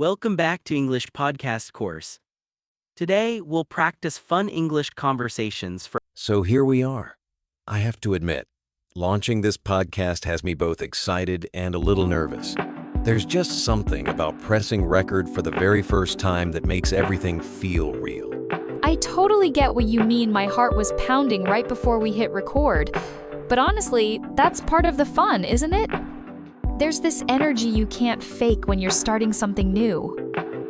Welcome back to English Podcast course. Today, we'll practice fun English conversations for. So here we are. I have to admit, launching this podcast has me both excited and a little nervous. There's just something about pressing record for the very first time that makes everything feel real. I totally get what you mean. My heart was pounding right before we hit record. But honestly, that's part of the fun, isn't it? There's this energy you can't fake when you're starting something new.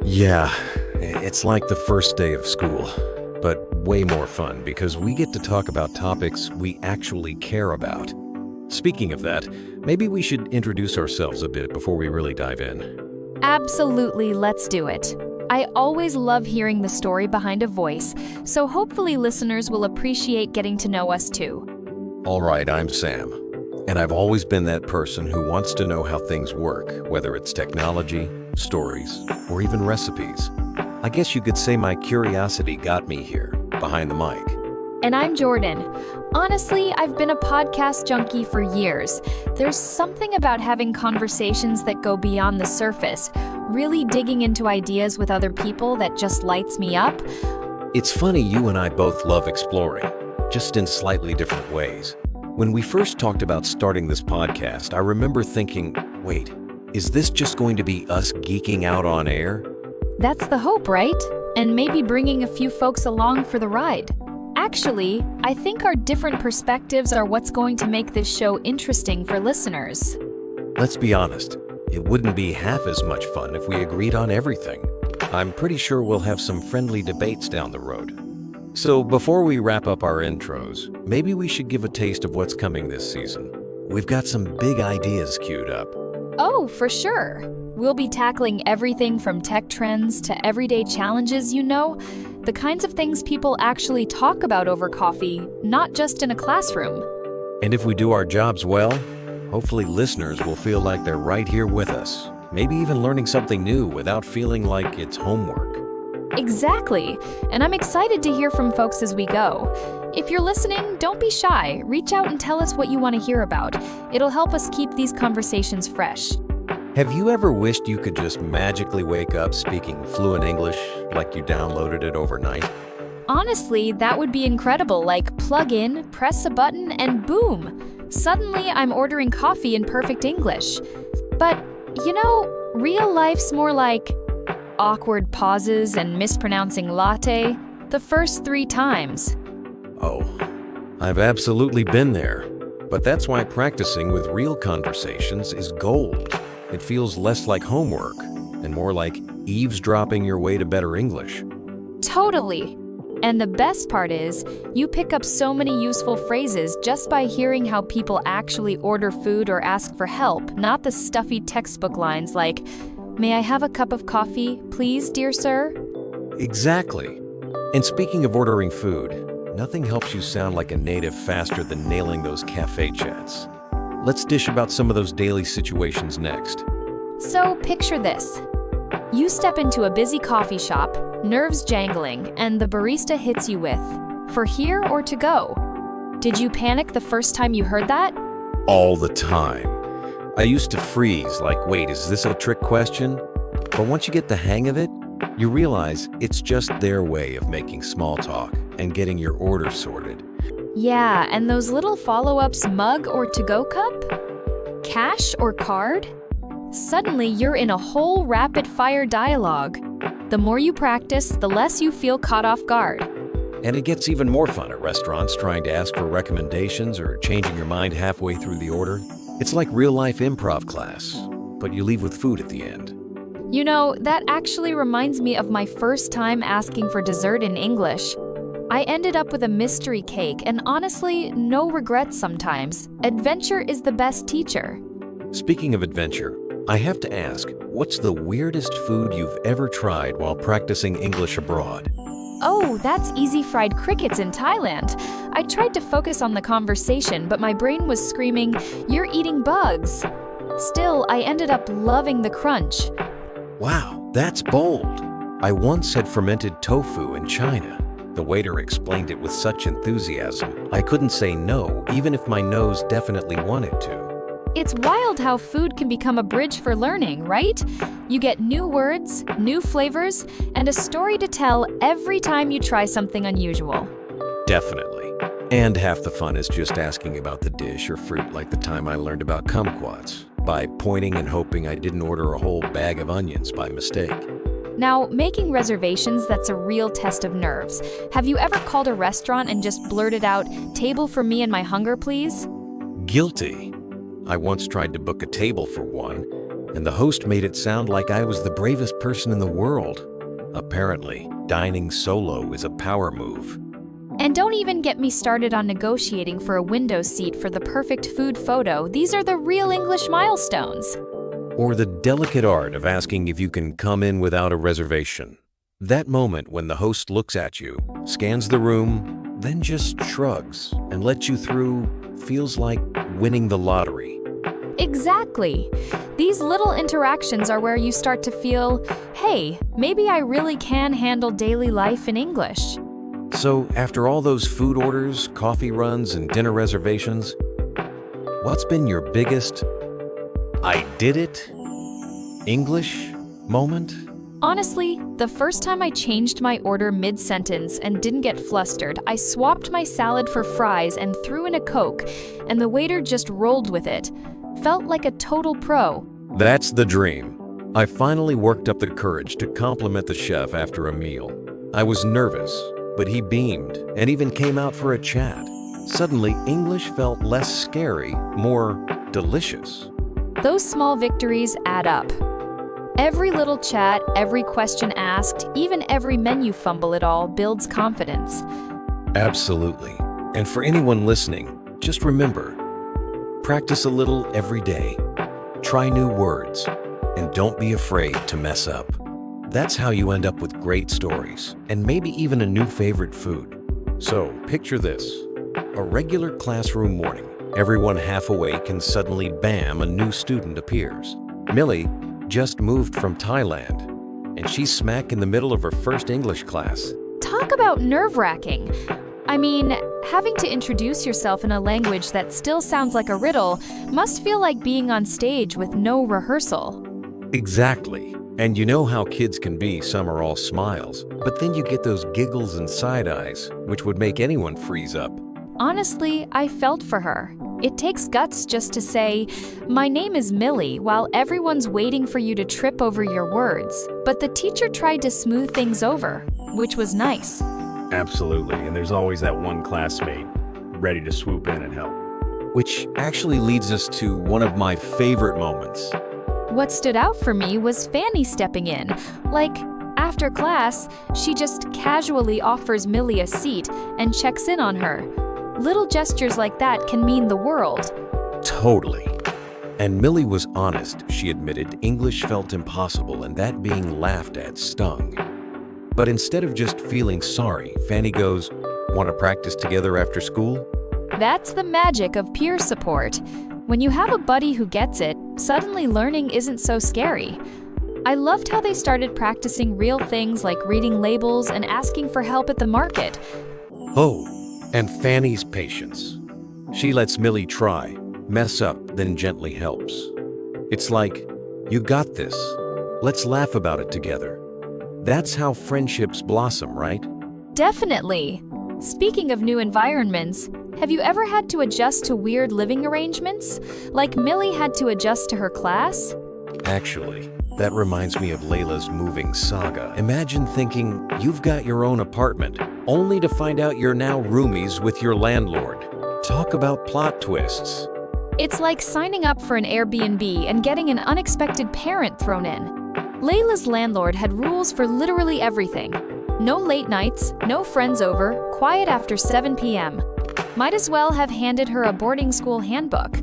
Yeah, it's like the first day of school, but way more fun because we get to talk about topics we actually care about. Speaking of that, maybe we should introduce ourselves a bit before we really dive in. Absolutely, let's do it. I always love hearing the story behind a voice, so hopefully listeners will appreciate getting to know us too. All right, I'm Sam. And I've always been that person who wants to know how things work, whether it's technology, stories, or even recipes. I guess you could say my curiosity got me here, behind the mic. And I'm Jordan. Honestly, I've been a podcast junkie for years. There's something about having conversations that go beyond the surface, really digging into ideas with other people that just lights me up. It's funny you and I both love exploring, just in slightly different ways. When we first talked about starting this podcast, I remember thinking, wait, is this just going to be us geeking out on air? That's the hope, right? And maybe bringing a few folks along for the ride. Actually, I think our different perspectives are what's going to make this show interesting for listeners. Let's be honest, it wouldn't be half as much fun if we agreed on everything. I'm pretty sure we'll have some friendly debates down the road. So before we wrap up our intros, maybe we should give a taste of what's coming this season. We've got some big ideas queued up. Oh, for sure. We'll be tackling everything from tech trends to everyday challenges, the kinds of things people actually talk about over coffee, not just in a classroom. And if we do our jobs well, hopefully listeners will feel like they're right here with us, maybe even learning something new without feeling like it's homework. Exactly, and I'm excited to hear from folks as we go. If you're listening, don't be shy. Reach out and tell us what you want to hear about. It'll help us keep these conversations fresh. Have you ever wished you could just magically wake up speaking fluent English like you downloaded it overnight? Honestly, that would be incredible. Like plug in, press a button, and boom! Suddenly I'm ordering coffee in perfect English. But, real life's more like awkward pauses and mispronouncing latte the first 3 times. Oh, I've absolutely been there. But that's why practicing with real conversations is gold. It feels less like homework and more like eavesdropping your way to better English. Totally. And the best part is, you pick up so many useful phrases just by hearing how people actually order food or ask for help, not the stuffy textbook lines like, "May I have a cup of coffee, please, dear sir?" Exactly. And speaking of ordering food, nothing helps you sound like a native faster than nailing those cafe chats. Let's dish about some of those daily situations next. So picture this. You step into a busy coffee shop, nerves jangling, and the barista hits you with, "For here or to go?" Did you panic the first time you heard that? All the time. I used to freeze like, wait, is this a trick question? But once you get the hang of it, you realize it's just their way of making small talk and getting your order sorted. Yeah, and those little follow-ups, mug or to-go cup? Cash or card? Suddenly, you're in a whole rapid-fire dialogue. The more you practice, the less you feel caught off guard. And it gets even more fun at restaurants trying to ask for recommendations or changing your mind halfway through the order. It's like real-life improv class, but you leave with food at the end. That actually reminds me of my first time asking for dessert in English. I ended up with a mystery cake, and honestly, no regrets sometimes. Adventure is the best teacher. Speaking of adventure, I have to ask, what's the weirdest food you've ever tried while practicing English abroad? Oh, that's easy fried crickets in Thailand. I tried to focus on the conversation, but my brain was screaming, "You're eating bugs." Still, I ended up loving the crunch. Wow, that's bold. I once had fermented tofu in China. The waiter explained it with such enthusiasm, I couldn't say no, even if my nose definitely wanted to. It's wild how food can become a bridge for learning, right? You get new words, new flavors, and a story to tell every time you try something unusual. Definitely. And half the fun is just asking about the dish or fruit, like the time I learned about kumquats, by pointing and hoping I didn't order a whole bag of onions by mistake. Now, making reservations, that's a real test of nerves. Have you ever called a restaurant and just blurted out, "Table for me and my hunger, please"? Guilty. I once tried to book a table for one, and the host made it sound like I was the bravest person in the world. Apparently, dining solo is a power move. And don't even get me started on negotiating for a window seat for the perfect food photo. These are the real English milestones. Or the delicate art of asking if you can come in without a reservation. That moment when the host looks at you, scans the room, then just shrugs and lets you through feels like winning the lottery. Exactly. These little interactions are where you start to feel, hey, maybe I really can handle daily life in English. So after all those food orders, coffee runs, and dinner reservations, what's been your biggest "I did it" English moment? Honestly, the first time I changed my order mid-sentence and didn't get flustered, I swapped my salad for fries and threw in a Coke, and the waiter just rolled with it. Felt like a total pro. That's the dream. I finally worked up the courage to compliment the chef after a meal. I was nervous, but he beamed and even came out for a chat. Suddenly, English felt less scary, more delicious. Those small victories add up. Every little chat, every question asked, even every menu fumble, it all builds confidence. Absolutely. And for anyone listening, just remember, practice a little every day. Try new words, and don't be afraid to mess up. That's how you end up with great stories, and maybe even a new favorite food. So, picture this. A regular classroom morning. Everyone half awake and suddenly, bam, a new student appears. Millie just moved from Thailand, and she's smack in the middle of her first English class. Talk about nerve-wracking. I mean, having to introduce yourself in a language that still sounds like a riddle must feel like being on stage with no rehearsal. Exactly. And you know how kids can be, some are all smiles, but then you get those giggles and side eyes, which would make anyone freeze up. Honestly, I felt for her. It takes guts just to say, "My name is Millie," while everyone's waiting for you to trip over your words. But the teacher tried to smooth things over, which was nice. Absolutely, and there's always that one classmate ready to swoop in and help. Which actually leads us to one of my favorite moments. What stood out for me was Fanny stepping in. Like, after class, she just casually offers Millie a seat and checks in on her. Little gestures like that can mean the world. Totally. And Millie was honest. She admitted English felt impossible and that being laughed at stung. But instead of just feeling sorry, Fanny goes, "Want to practice together after school?" That's the magic of peer support. When you have a buddy who gets it, suddenly learning isn't so scary. I loved how they started practicing real things like reading labels and asking for help at the market. Oh, and Fanny's patience. She lets Millie try, mess up, then gently helps. It's like, "You got this. Let's laugh about it together." That's how friendships blossom, right? Definitely. Speaking of new environments, have you ever had to adjust to weird living arrangements? Like Millie had to adjust to her class? Actually, that reminds me of Layla's moving saga. Imagine thinking you've got your own apartment, only to find out you're now roomies with your landlord. Talk about plot twists. It's like signing up for an Airbnb and getting an unexpected parent thrown in. Layla's landlord had rules for literally everything. No late nights, no friends over, quiet after 7 p.m. Might as well have handed her a boarding school handbook.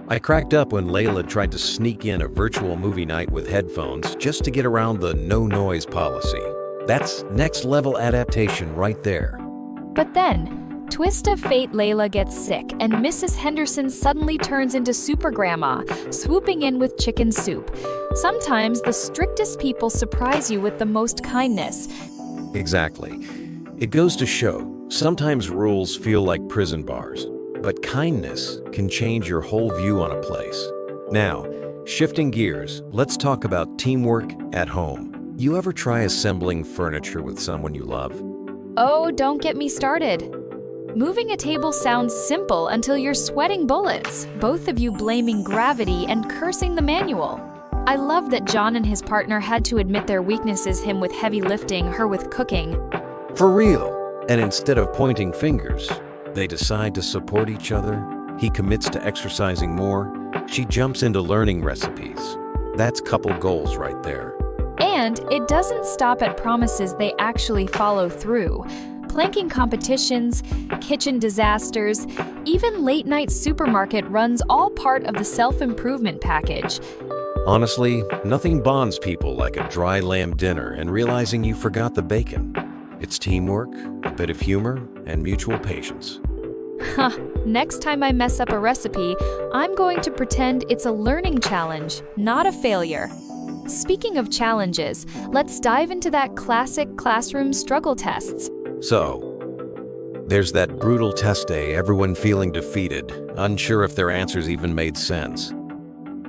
I cracked up when Layla tried to sneak in a virtual movie night with headphones just to get around the no-noise policy. That's next-level adaptation right there. But then, twist of fate, Layla gets sick and Mrs. Henderson suddenly turns into Super Grandma, swooping in with chicken soup. Sometimes the strictest people surprise you with the most kindness. Exactly. It goes to show, sometimes rules feel like prison bars, but kindness can change your whole view on a place. Now, shifting gears, let's talk about teamwork at home. You ever try assembling furniture with someone you love? Oh, don't get me started. Moving a table sounds simple until you're sweating bullets, both of you blaming gravity and cursing the manual. I love that John and his partner had to admit their weaknesses, him with heavy lifting, her with cooking. For real. And instead of pointing fingers, they decide to support each other. He commits to exercising more. She jumps into learning recipes. That's couple goals right there. And it doesn't stop at promises they actually follow through. Planking competitions, kitchen disasters, even late-night supermarket runs, all part of the self-improvement package. Honestly, nothing bonds people like a dry lamb dinner and realizing you forgot the bacon. It's teamwork, a bit of humor, and mutual patience. Huh, next time I mess up a recipe, I'm going to pretend it's a learning challenge, not a failure. Speaking of challenges, let's dive into that classic classroom struggle tests. So, there's that brutal test day, everyone feeling defeated, unsure if their answers even made sense.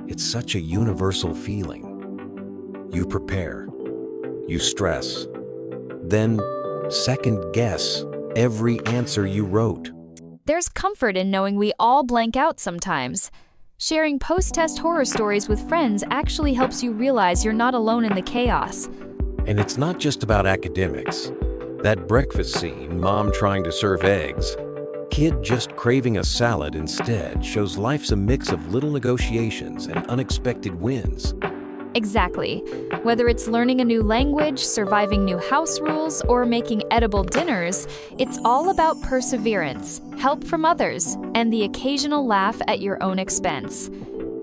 It's such a universal feeling. You prepare, you stress, then second guess every answer you wrote. There's comfort in knowing we all blank out sometimes. Sharing post-test horror stories with friends actually helps you realize you're not alone in the chaos. And it's not just about academics. That breakfast scene, mom trying to serve eggs, kid just craving a salad instead, shows life's a mix of little negotiations and unexpected wins. Exactly. Whether it's learning a new language, surviving new house rules, or making edible dinners, it's all about perseverance, help from others, and the occasional laugh at your own expense.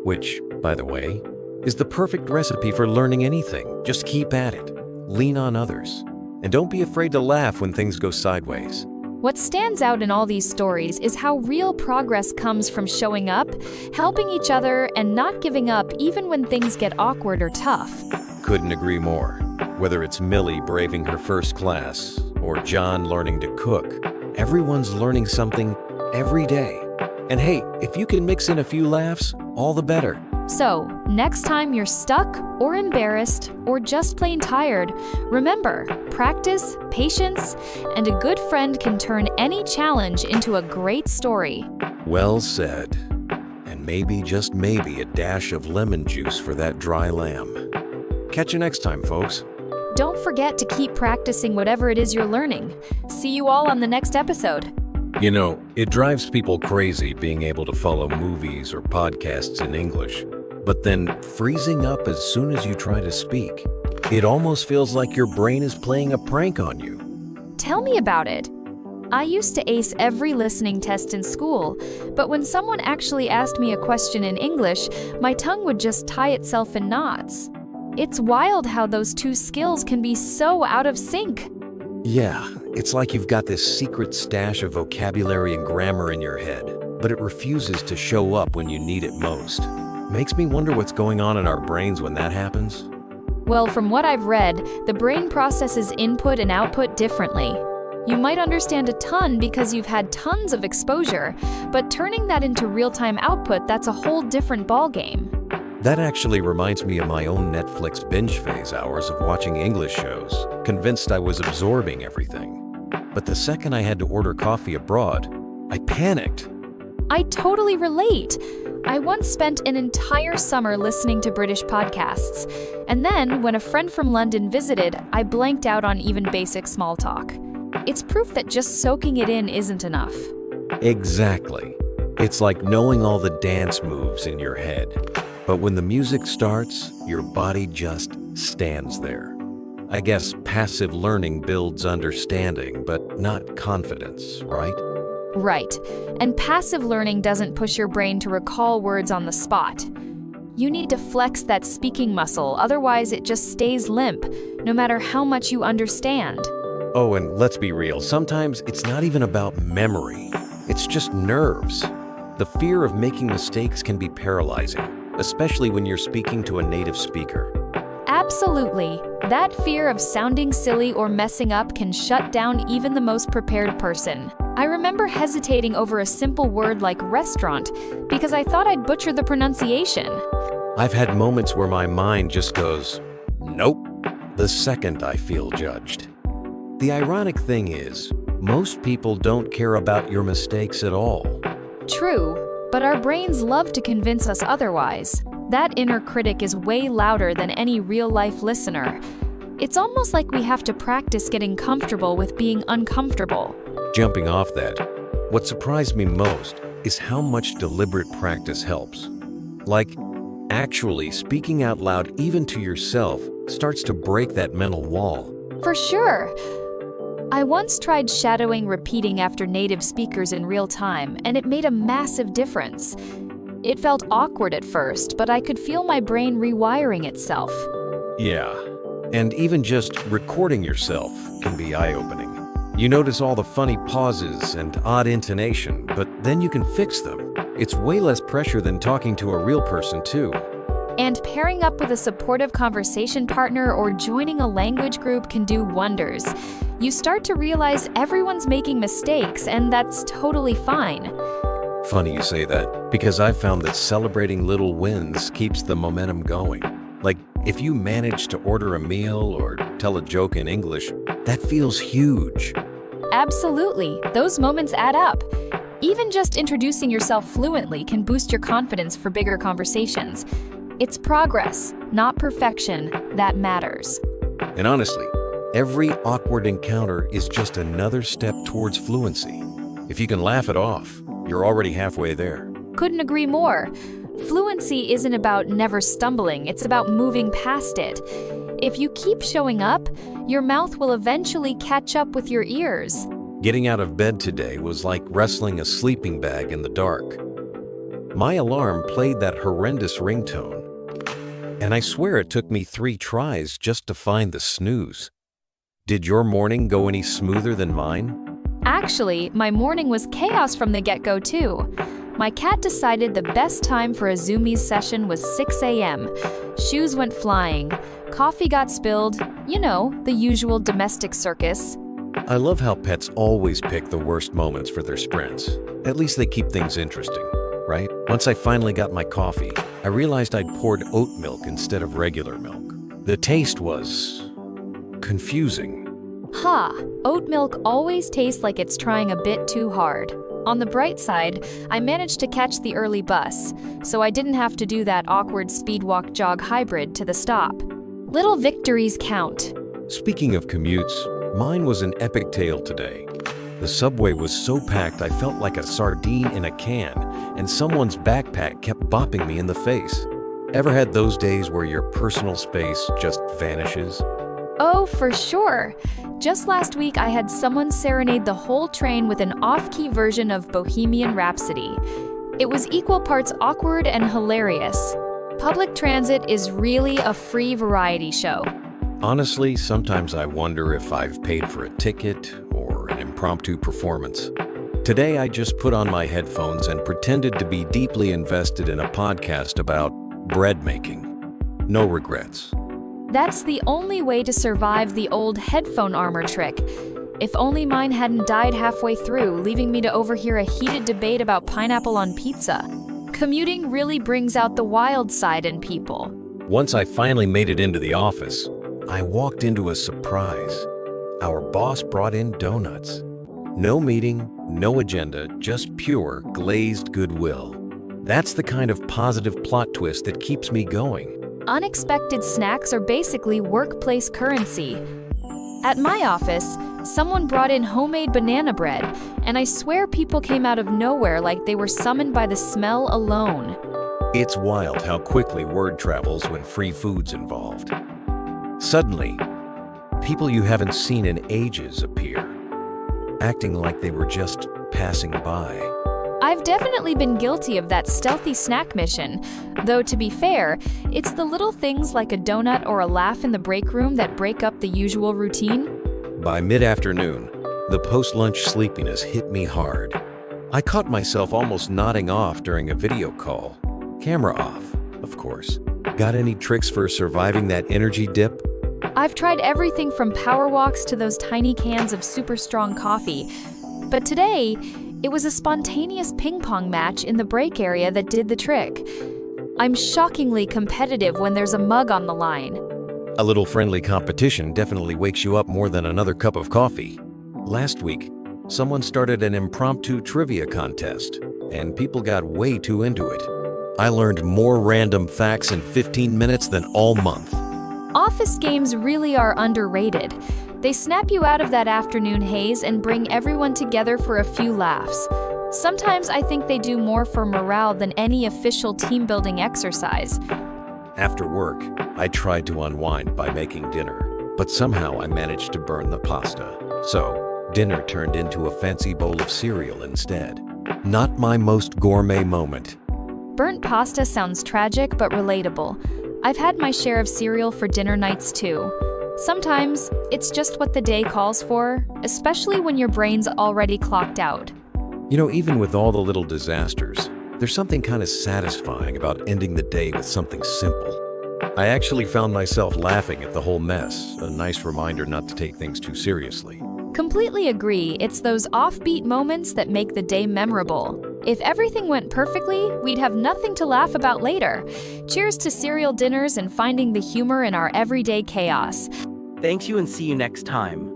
Which, by the way, is the perfect recipe for learning anything. Just keep at it. Lean on others. And don't be afraid to laugh when things go sideways. What stands out in all these stories is how real progress comes from showing up, helping each other, and not giving up even when things get awkward or tough. Couldn't agree more. Whether it's Millie braving her first class or John learning to cook, everyone's learning something every day. And hey, if you can mix in a few laughs, all the better. So, next time you're stuck or embarrassed or just plain tired, remember, practice, patience, and a good friend can turn any challenge into a great story. Well said. And maybe, just maybe, a dash of lemon juice for that dry lamb. Catch you next time, folks. Don't forget to keep practicing whatever it is you're learning. See you all on the next episode. You know, it drives people crazy being able to follow movies or podcasts in English, but then freezing up as soon as you try to speak. It almost feels like your brain is playing a prank on you. Tell me about it. I used to ace every listening test in school, but when someone actually asked me a question in English, my tongue would just tie itself in knots. It's wild how those two skills can be so out of sync. Yeah, it's like you've got this secret stash of vocabulary and grammar in your head, but it refuses to show up when you need it most. Makes me wonder what's going on in our brains when that happens. Well, from what I've read, the brain processes input and output differently. You might understand a ton because you've had tons of exposure, but turning that into real-time output, that's a whole different ballgame. That actually reminds me of my own Netflix binge phase hours of watching English shows, convinced I was absorbing everything. But the second I had to order coffee abroad, I panicked. I totally relate. I once spent an entire summer listening to British podcasts, and then when a friend from London visited, I blanked out on even basic small talk. It's proof that just soaking it in isn't enough. Exactly. It's like knowing all the dance moves in your head. But when the music starts, your body just stands there. I guess passive learning builds understanding, but not confidence, right? Right. And passive learning doesn't push your brain to recall words on the spot. You need to flex that speaking muscle, otherwise it just stays limp, no matter how much you understand. Oh, and let's be real, sometimes it's not even about memory. It's just nerves. The fear of making mistakes can be paralyzing, especially when you're speaking to a native speaker. Absolutely. That fear of sounding silly or messing up can shut down even the most prepared person. I remember hesitating over a simple word like restaurant because I thought I'd butcher the pronunciation. I've had moments where my mind just goes, nope, the second I feel judged. The ironic thing is, most people don't care about your mistakes at all. True, but our brains love to convince us otherwise. That inner critic is way louder than any real-life listener. It's almost like we have to practice getting comfortable with being uncomfortable. Jumping off that, what surprised me most is how much deliberate practice helps. Like, actually speaking out loud even to yourself starts to break that mental wall. For sure. I once tried shadowing repeating after native speakers in real time, and it made a massive difference. It felt awkward at first, but I could feel my brain rewiring itself. Yeah, and even just recording yourself can be eye-opening. You notice all the funny pauses and odd intonation, but then you can fix them. It's way less pressure than talking to a real person, too. And pairing up with a supportive conversation partner or joining a language group can do wonders. You start to realize everyone's making mistakes, and that's totally fine. Funny you say that, because I've found that celebrating little wins keeps the momentum going. Like, if you manage to order a meal or tell a joke in English, that feels huge. Absolutely, those moments add up. Even just introducing yourself fluently can boost your confidence for bigger conversations. It's progress, not perfection, that matters. And honestly, every awkward encounter is just another step towards fluency. If you can laugh it off, you're already halfway there. Couldn't agree more. Fluency isn't about never stumbling, it's about moving past it. If you keep showing up, your mouth will eventually catch up with your ears. Getting out of bed today was like wrestling a sleeping bag in the dark. My alarm played that horrendous ringtone, and I swear it took me 3 tries just to find the snooze. Did your morning go any smoother than mine? Actually, my morning was chaos from the get-go too. My cat decided the best time for a Zoomies session was 6 a.m. Shoes went flying, coffee got spilled, you know, the usual domestic circus. I love how pets always pick the worst moments for their sprints. At least they keep things interesting, right? Once I finally got my coffee, I realized I'd poured oat milk instead of regular milk. The taste was confusing. Oat milk always tastes like it's trying a bit too hard. On the bright side, I managed to catch the early bus, so I didn't have to do that awkward speed-walk-jog hybrid to the stop. Little victories count. Speaking of commutes, mine was an epic tale today. The subway was so packed I felt like a sardine in a can, and someone's backpack kept bopping me in the face. Ever had those days where your personal space just vanishes? Oh, for sure. Just last week, I had someone serenade the whole train with an off-key version of Bohemian Rhapsody. It was equal parts awkward and hilarious. Public transit is really a free variety show. Honestly, sometimes I wonder if I've paid for a ticket or an impromptu performance. Today, I just put on my headphones and pretended to be deeply invested in a podcast about bread making. No regrets. That's the only way to survive the old headphone armor trick. If only mine hadn't died halfway through, leaving me to overhear a heated debate about pineapple on pizza. Commuting really brings out the wild side in people. Once I finally made it into the office, I walked into a surprise. Our boss brought in donuts. No meeting, no agenda, just pure glazed goodwill. That's the kind of positive plot twist that keeps me going. Unexpected snacks are basically workplace currency. At my office, someone brought in homemade banana bread, and I swear people came out of nowhere like they were summoned by the smell alone. It's wild how quickly word travels when free food's involved. Suddenly, people you haven't seen in ages appear, acting like they were just passing by. I've definitely been guilty of that stealthy snack mission, though to be fair, it's the little things like a donut or a laugh in the break room that break up the usual routine. By mid-afternoon, the post-lunch sleepiness hit me hard. I caught myself almost nodding off during a video call. Camera off, of course. Got any tricks for surviving that energy dip? I've tried everything from power walks to those tiny cans of super strong coffee. But today, it was a spontaneous ping pong match in the break area that did the trick. I'm shockingly competitive when there's a mug on the line. A little friendly competition definitely wakes you up more than another cup of coffee. Last week, someone started an impromptu trivia contest, and people got way too into it. I learned more random facts in 15 minutes than all month. Office games really are underrated. They snap you out of that afternoon haze and bring everyone together for a few laughs. Sometimes I think they do more for morale than any official team-building exercise. After work, I tried to unwind by making dinner, but somehow I managed to burn the pasta. So, dinner turned into a fancy bowl of cereal instead. Not my most gourmet moment. Burnt pasta sounds tragic but relatable. I've had my share of cereal for dinner nights too. Sometimes, it's just what the day calls for, especially when your brain's already clocked out. You know, even with all the little disasters, there's something kind of satisfying about ending the day with something simple. I actually found myself laughing at the whole mess, a nice reminder not to take things too seriously. Completely agree, it's those offbeat moments that make the day memorable. If everything went perfectly, we'd have nothing to laugh about later. Cheers to cereal dinners and finding the humor in our everyday chaos. Thanks you and see you next time.